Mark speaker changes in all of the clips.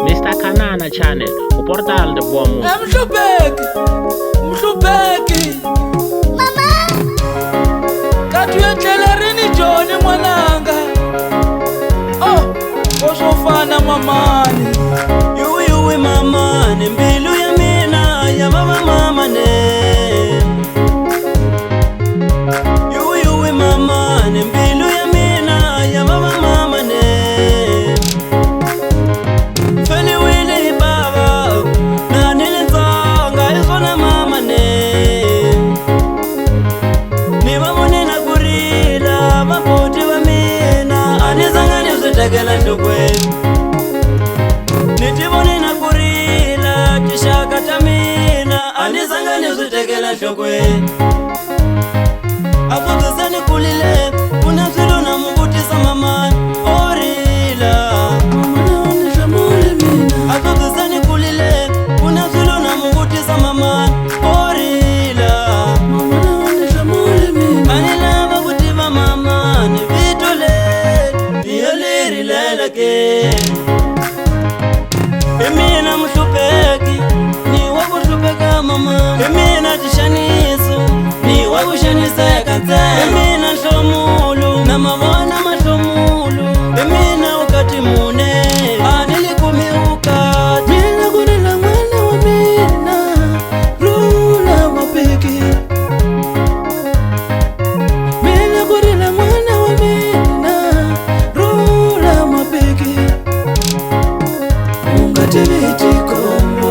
Speaker 1: Mr. Kanana Channel, uportal de Bomu.
Speaker 2: Mhlupeki Mama Katuyetlela rini Joni mwananga Oh, osofana mamani
Speaker 3: Yuwi mamane, mbilu ya mina ya baba mamane Yuwi mamane, mbilu ya mina ya baba mamane Feli wili baba, na nilizanga isona mamane Nibamone na kurila, mapoti wa mina Anizanga nizutegela shukwe Nitibone na kurila, kishaka tamina Anizanga nizutegela shukwe Afukizani kulile, unafilo na mungutisa mama Orila Mama naonisha mule mina Afukizani kulile, unafilo na mungutisa mama Orila Mama naonisha mule mina Anila makutiva mama ni vitule Viyoliri lelake Emina mhlupeki, ni wakuhlupeka mama Emina tishanisu, ni wakushanisa kanse Emina nhlomulu, na mavona mahlomulu Emina ukati mune, anilikumhi ukati Mina kunila mwana wa mina, rula wapiki Mina kunila mwana wa mina, rula wapiki Ungativiti kombo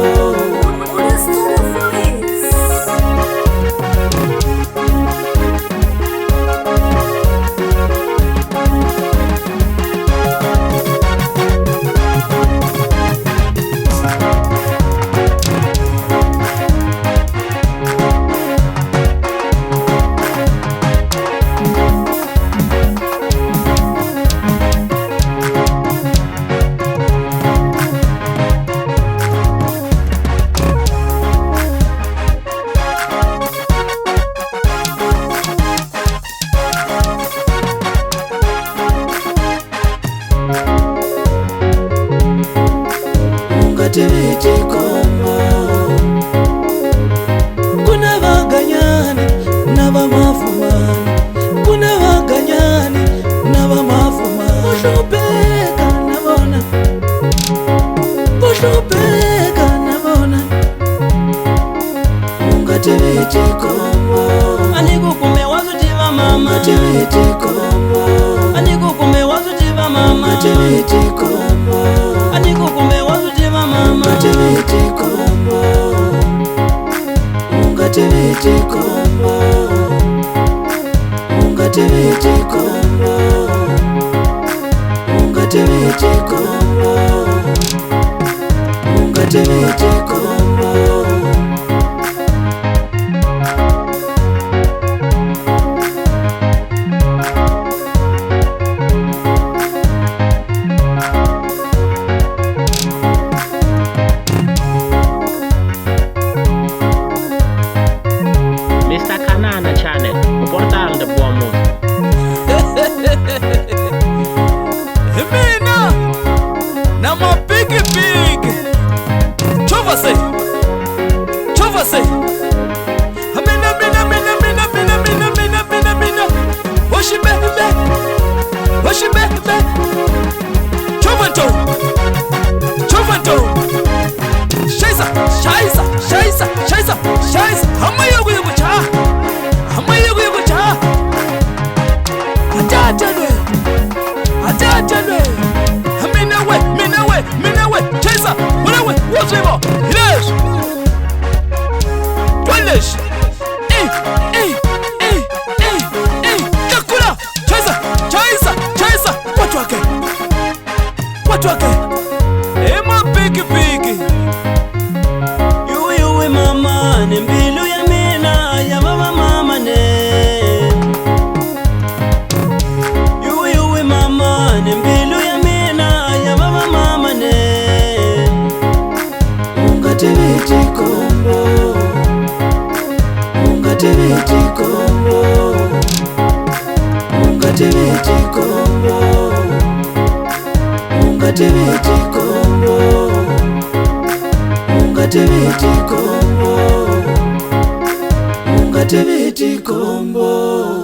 Speaker 3: Ungativiti kombo Kuna vaganyani na vamafumani Kuna vaganyani na vamafumani Ushupeka na vona Ushupeka na vona Ungativiti kombo Anikukume wazutiva mama Ungativiti kombo Anikukume wazutiva mama Ungativiti kombo Anikukume wazutiva mama Ungativiti kombo Ungativiti kombo Ungativiti kombo Ungativiti kombo Ungativiti kombo
Speaker 1: Mr. Kanana Channel, uportal de Bomu.
Speaker 2: Mina na mapigi pigi Chova se Mina Oshibe Chova to Shaisa Hama yogu cha Atatele Minawe Chaisa Wanawe Wazivo Hilesh Twalish Kakula Chaisa Watu wake Ema piki
Speaker 3: Yuwi mamane, mbilu ya mina ya baba mamane Yuwi mamane, mbilu ya mina ya baba mamane Ungativiti kombo Ungativiti kombo Ungativiti kombo Ungativiti kombo ungatibiti kombo, ungatibiti kombo.